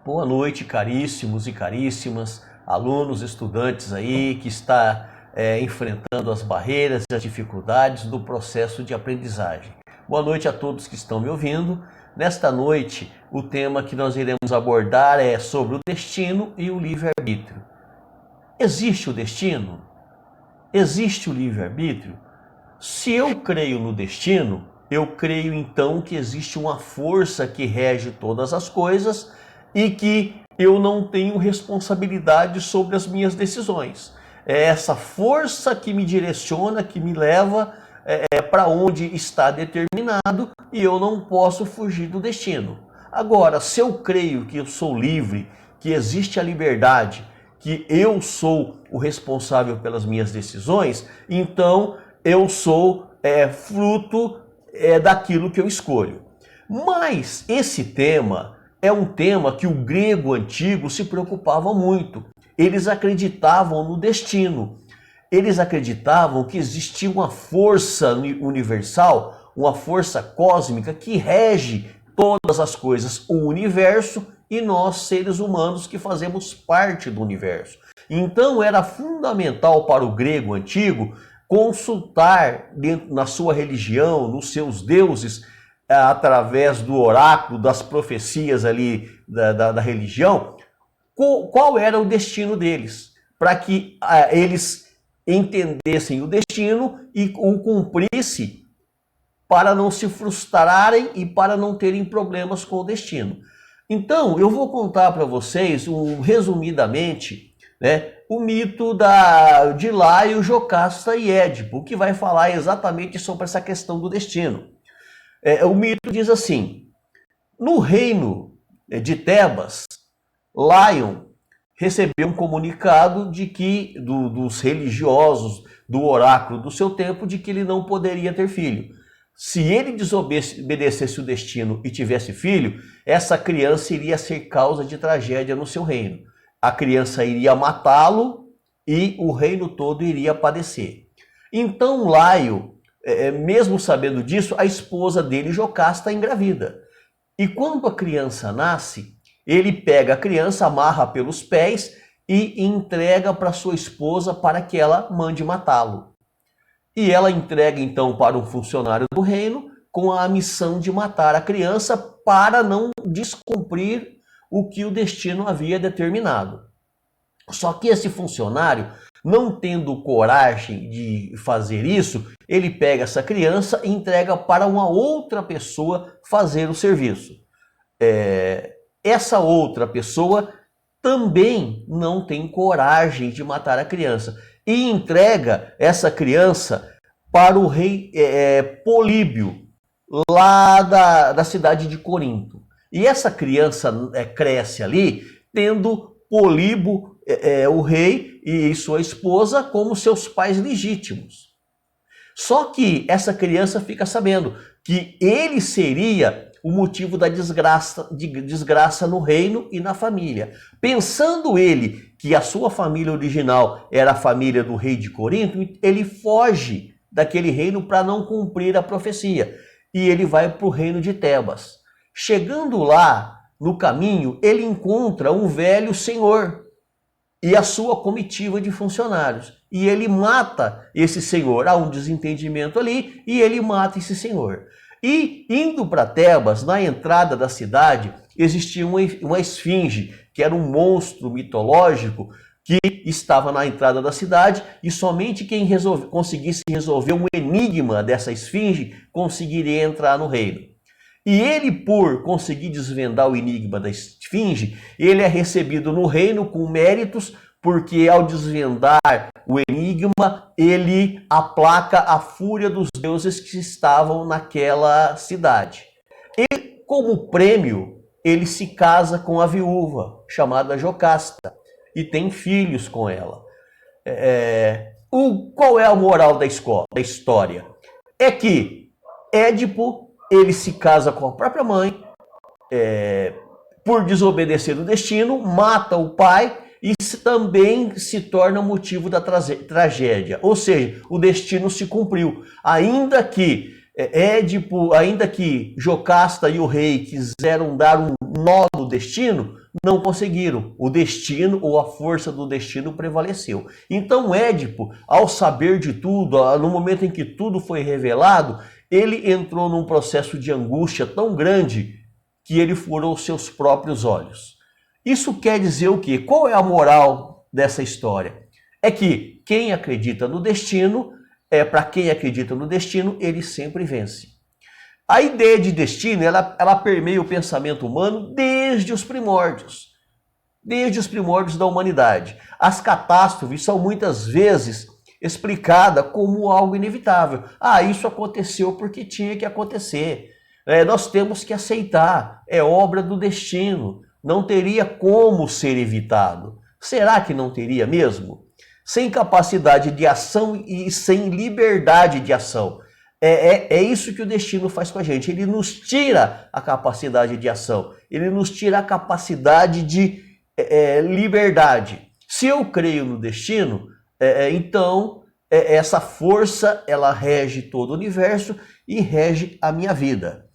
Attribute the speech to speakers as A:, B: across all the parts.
A: Boa noite, caríssimos e caríssimas, alunos, estudantes aí que está enfrentando as barreiras e as dificuldades do processo de aprendizagem. Boa noite a todos que estão me ouvindo. Nesta noite, o tema que nós iremos abordar é sobre o destino e o livre-arbítrio. Existe o destino? Existe o livre-arbítrio? Se eu creio no destino, eu creio então que existe uma força que rege todas as coisas e que eu não tenho responsabilidade sobre as minhas decisões. É essa força que me direciona, que me leva para onde está determinado e eu não posso fugir do destino. Agora, se eu creio que eu sou livre, que existe a liberdade, que eu sou o responsável pelas minhas decisões, então eu sou fruto daquilo que eu escolho. Mas esse tema é um tema que o grego antigo se preocupava muito. Eles acreditavam no destino. Eles acreditavam que existia uma força universal, uma força cósmica que rege todas as coisas, o universo e nós, seres humanos, que fazemos parte do universo. Então era fundamental para o grego antigo consultar na sua religião, nos seus deuses, através do oráculo, das profecias ali da religião, qual era o destino deles, para que eles entendessem o destino e o cumprissem para não se frustrarem e para não terem problemas com o destino. Então, eu vou contar para vocês, resumidamente, o mito de Laio, Jocasta e Édipo, que vai falar exatamente sobre essa questão do destino. O mito diz assim: no reino de Tebas, Laio recebeu um comunicado de que dos religiosos, do oráculo do seu tempo, de que ele não poderia ter filho. Se ele desobedecesse o destino e tivesse filho, essa criança iria ser causa de tragédia no seu reino. A criança iria matá-lo e o reino todo iria padecer. Então Laio, mesmo sabendo disso, a esposa dele, Jocasta, engravida. E quando a criança nasce, ele pega a criança, amarra pelos pés e entrega para sua esposa para que ela mande matá-lo. E ela entrega então para um funcionário do reino com a missão de matar a criança para não descumprir o que o destino havia determinado. Só que esse funcionário, não tendo coragem de fazer isso, ele pega essa criança e entrega para uma outra pessoa fazer o serviço. Essa outra pessoa também não tem coragem de matar a criança e entrega essa criança para o rei Políbio, lá da cidade de Corinto. E essa criança cresce ali, tendo Políbio, o rei, e sua esposa como seus pais legítimos. Só que essa criança fica sabendo que ele seria o motivo da desgraça no reino e na família. Pensando ele que a sua família original era a família do rei de Corinto, ele foge daquele reino para não cumprir a profecia. E ele vai para o reino de Tebas. Chegando lá, no caminho, ele encontra um velho senhor e a sua comitiva de funcionários. E ele mata esse senhor. Há um desentendimento ali e ele mata esse senhor. E indo para Tebas, na entrada da cidade, existia uma esfinge, que era um monstro mitológico que estava na entrada da cidade, e somente quem conseguisse resolver um enigma dessa esfinge conseguiria entrar no reino. E ele, por conseguir desvendar o enigma da esfinge, ele é recebido no reino com méritos, porque ao desvendar o enigma, ele aplaca a fúria dos deuses que estavam naquela cidade. E, como prêmio, ele se casa com a viúva, chamada Jocasta, e tem filhos com ela. Qual é a moral da história? É que Édipo, ele se casa com a própria mãe, por desobedecer o destino, mata o pai e também se torna motivo da tragédia. Ou seja, o destino se cumpriu. Ainda que Édipo, ainda que Jocasta e o rei quiseram dar um nó no destino, não conseguiram. O destino ou a força do destino prevaleceu. Então Édipo, ao saber de tudo, no momento em que tudo foi revelado, ele entrou num processo de angústia tão grande que ele furou seus próprios olhos. Isso quer dizer o quê? Qual é a moral dessa história? É que quem acredita no destino, para quem acredita no destino, ele sempre vence. A ideia de destino, ela permeia o pensamento humano desde os primórdios da humanidade. As catástrofes são muitas vezes explicadas como algo inevitável. Isso aconteceu porque tinha que acontecer. Nós temos que aceitar, é obra do destino, não teria como ser evitado. Será que não teria mesmo? Sem capacidade de ação e sem liberdade de ação. É isso que o destino faz com a gente. Ele nos tira a capacidade de ação. Ele nos tira a capacidade de liberdade. Se eu creio no destino, então essa força ela rege todo o universo e rege a minha vida.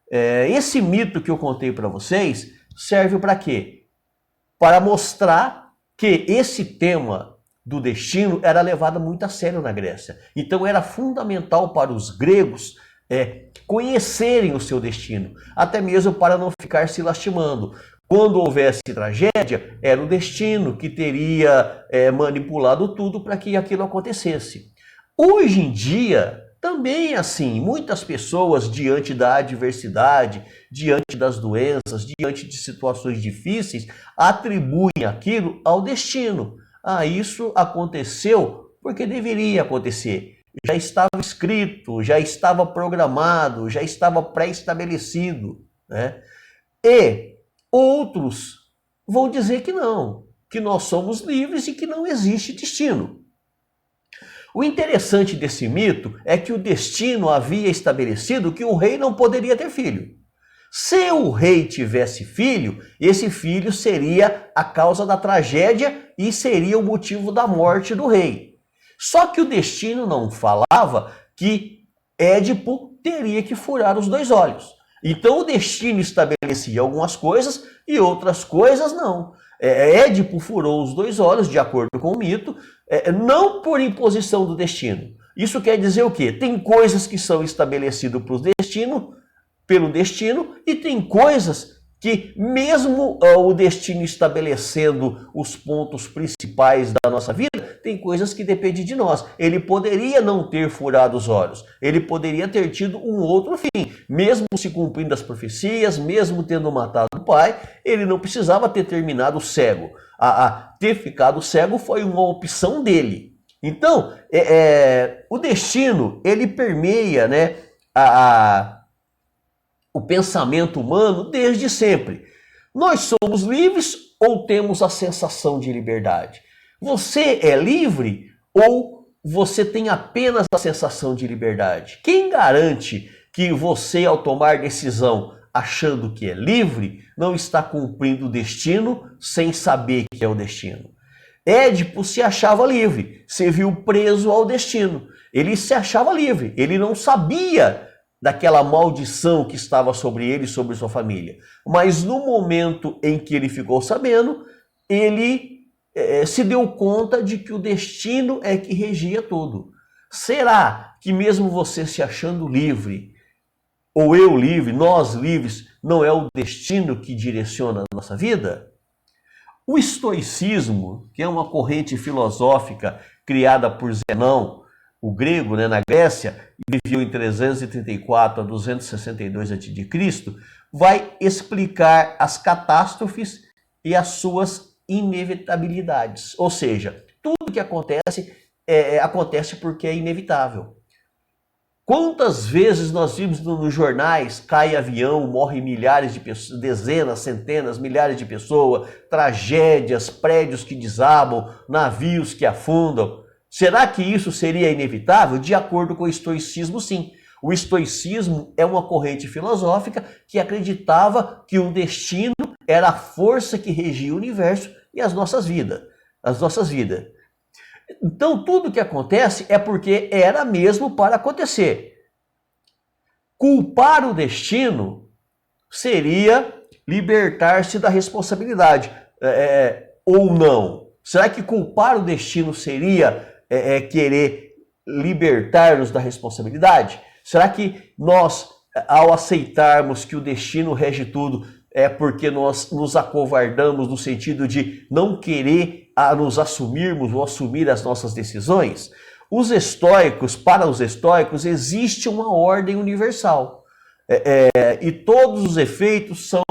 A: Esse mito que eu contei para vocês serve para quê? Para mostrar que esse tema do destino era levado muito a sério na Grécia. Então era fundamental para os gregos conhecerem o seu destino, até mesmo para não ficar se lastimando. Quando houvesse tragédia, era o destino que teria manipulado tudo para que aquilo acontecesse. Hoje em dia, também é assim, muitas pessoas diante da adversidade, diante das doenças, diante de situações difíceis, atribuem aquilo ao destino. Isso aconteceu porque deveria acontecer. Já estava escrito, já estava programado, já estava pré-estabelecido, né? E outros vão dizer que não, que nós somos livres e que não existe destino. O interessante desse mito é que o destino havia estabelecido que o rei não poderia ter filho. Se o rei tivesse filho, esse filho seria a causa da tragédia e seria o motivo da morte do rei. Só que o destino não falava que Édipo teria que furar os 2 olhos. Então o destino estabelecia algumas coisas e outras coisas não. Édipo furou os 2 olhos, de acordo com o mito, não por imposição do destino. Isso quer dizer o quê? Tem coisas que são estabelecidas pelo destino, e tem coisas que, mesmo o destino estabelecendo os pontos principais da nossa vida, tem coisas que dependem de nós. Ele poderia não ter furado os olhos, ele poderia ter tido um outro fim. Mesmo se cumprindo as profecias, mesmo tendo matado o pai, ele não precisava ter terminado cego. Ter ficado cego foi uma opção dele. Então, o destino, ele permeia, né, o pensamento humano desde sempre. Nós somos livres ou temos a sensação de liberdade? Você é livre ou você tem apenas a sensação de liberdade? Quem garante que você, ao tomar decisão achando que é livre, não está cumprindo o destino sem saber que é o destino? Édipo se achava livre, se viu preso ao destino. Ele se achava livre, ele não sabia daquela maldição que estava sobre ele e sobre sua família. Mas no momento em que ele ficou sabendo, ele se deu conta de que o destino é que regia tudo. Será que mesmo você se achando livre, ou eu livre, nós livres, não é o destino que direciona a nossa vida? O estoicismo, que é uma corrente filosófica criada por Zenão, o grego, né, na Grécia, viveu em 334 a 262 a.C., vai explicar as catástrofes e as suas inevitabilidades. Ou seja, tudo que acontece, acontece porque é inevitável. Quantas vezes nós vimos nos jornais, cai avião, morrem milhares de pessoas, dezenas, centenas, milhares de pessoas, tragédias, prédios que desabam, navios que afundam. Será que isso seria inevitável? De acordo com o estoicismo, sim. O estoicismo é uma corrente filosófica que acreditava que o destino era a força que regia o universo e as nossas vidas. Então, tudo que acontece é porque era mesmo para acontecer. culpar o destino seria libertar-se da responsabilidade, ou não? Será que culpar o destino seria querer libertar-nos da responsabilidade? Será que nós, ao aceitarmos que o destino rege tudo, é porque nós nos acovardamos no sentido de não querer nos assumirmos ou assumir as nossas decisões? Para os estoicos, existe uma ordem universal. E todos os efeitos são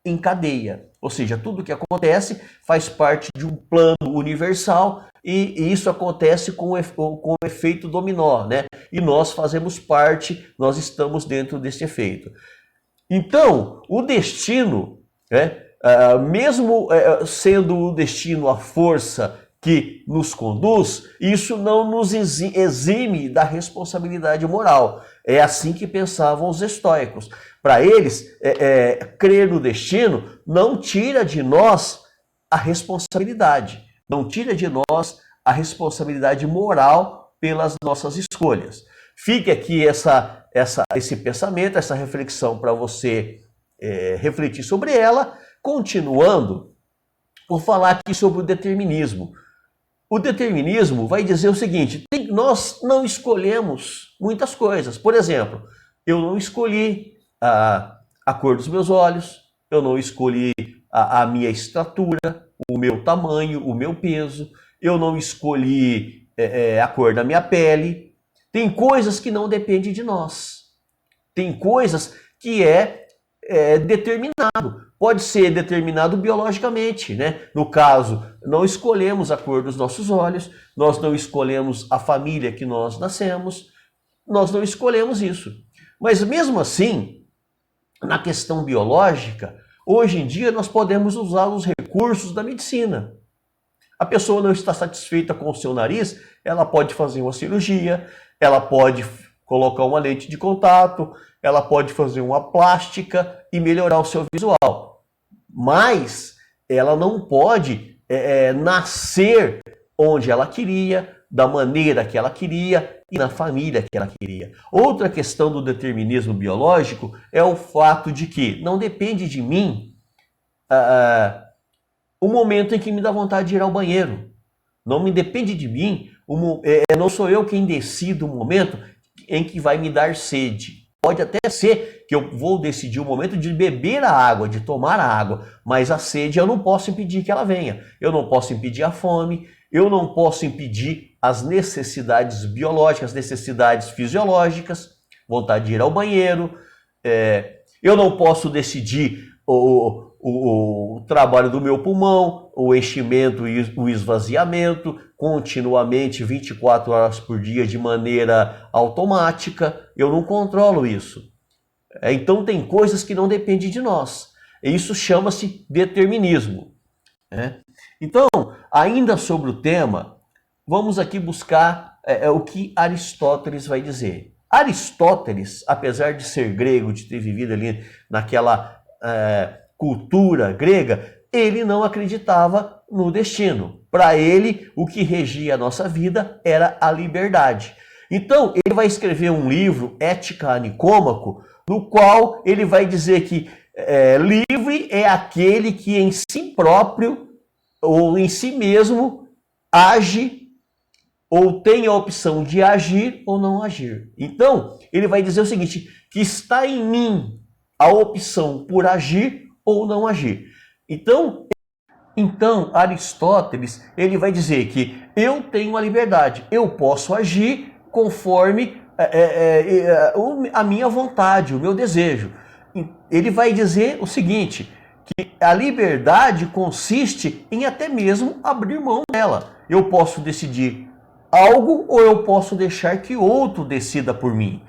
A: em cadeia. Ou seja, tudo que acontece faz parte de um plano universal e isso acontece com o efeito dominó, né? E nós fazemos parte, nós estamos dentro desse efeito. Então, o destino, né, mesmo sendo o destino a força que nos conduz, isso não nos exime da responsabilidade moral. É assim que pensavam os estoicos. Para eles, crer no destino não tira de nós a responsabilidade, não tira de nós a responsabilidade moral pelas nossas escolhas. Fique aqui esse pensamento, essa reflexão para você refletir sobre ela. Continuando, vou falar aqui sobre o determinismo. O determinismo vai dizer o seguinte: nós não escolhemos muitas coisas. Por exemplo, eu não escolhi a cor dos meus olhos, eu não escolhi a minha estatura, o meu tamanho, o meu peso, eu não escolhi a cor da minha pele. Tem coisas que não dependem de nós. Tem coisas que é determinado. Pode ser determinado biologicamente, né? No caso, não escolhemos a cor dos nossos olhos, nós não escolhemos a família que nós nascemos, nós não escolhemos isso. Mas mesmo assim, na questão biológica, hoje em dia nós podemos usar os recursos da medicina. A pessoa não está satisfeita com o seu nariz, ela pode fazer uma cirurgia, ela pode colocar uma lente de contato, ela pode fazer uma plástica e melhorar o seu visual. Mas ela não pode nascer onde ela queria, da maneira que ela queria e na família que ela queria. Outra questão do determinismo biológico é o fato de que não depende de mim o momento em que me dá vontade de ir ao banheiro. Não me depende de mim, não sou eu quem decido o momento em que vai me dar sede. Pode até ser que eu vou decidir o momento de beber a água, de tomar a água, mas a sede eu não posso impedir que ela venha. Eu não posso impedir a fome, eu não posso impedir as necessidades biológicas, necessidades fisiológicas, vontade de ir ao banheiro. Eu não posso decidir o trabalho do meu pulmão, o enchimento e o esvaziamento continuamente 24 horas por dia de maneira automática. Eu não controlo isso. Então tem coisas que não dependem de nós. E isso chama-se determinismo. Então, ainda sobre o tema, vamos aqui buscar o que Aristóteles vai dizer. Aristóteles, apesar de ser grego, de ter vivido ali naquela cultura grega, ele não acreditava no destino. Para ele, o que regia a nossa vida era a liberdade. Então, ele vai escrever um livro, Ética a Nicômaco, no qual ele vai dizer que livre é aquele que em si próprio ou em si mesmo age ou tem a opção de agir ou não agir. Então, ele vai dizer o seguinte, que está em mim a opção por agir ou não agir. Então, Aristóteles, ele vai dizer que eu tenho a liberdade, eu posso agir conforme a minha vontade, o meu desejo. Ele vai dizer o seguinte, que a liberdade consiste em até mesmo abrir mão dela. Eu posso decidir algo ou eu posso deixar que outro decida por mim.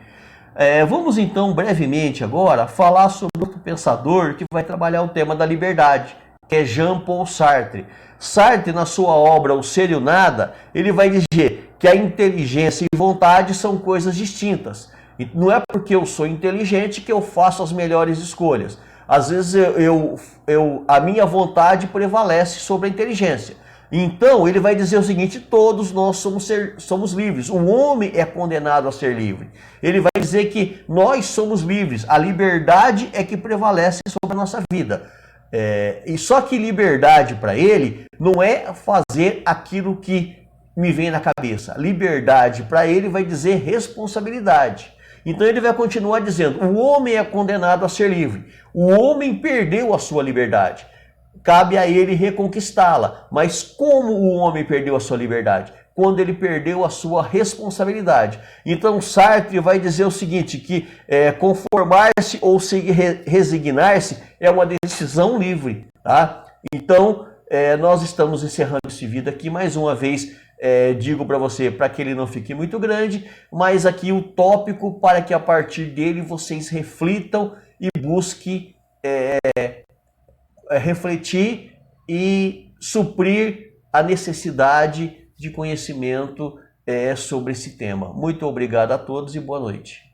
A: Vamos então brevemente agora falar sobre outro pensador que vai trabalhar o tema da liberdade, que é Jean-Paul Sartre. Sartre, na sua obra O Ser e o Nada, ele vai dizer que a inteligência e vontade são coisas distintas. E não é porque eu sou inteligente que eu faço as melhores escolhas. Às vezes a minha vontade prevalece sobre a inteligência. Então ele vai dizer o seguinte: todos nós somos livres. O homem é condenado a ser livre. Ele vai dizer que nós somos livres. A liberdade é que prevalece sobre a nossa vida. E só que liberdade para ele não é fazer aquilo que me vem na cabeça. Liberdade para ele vai dizer responsabilidade. Então ele vai continuar dizendo: o homem é condenado a ser livre. O homem perdeu a sua liberdade. Cabe a ele reconquistá-la. Mas como o homem perdeu a sua liberdade? Quando ele perdeu a sua responsabilidade. Então Sartre vai dizer o seguinte, que conformar-se ou se resignar-se é uma decisão livre. Tá? Então nós estamos encerrando esse vídeo aqui mais uma vez. Digo para você, para que ele não fique muito grande, mas aqui o tópico para que a partir dele vocês reflitam e busquem refletir e suprir a necessidade de conhecimento sobre esse tema. Muito obrigado a todos e boa noite.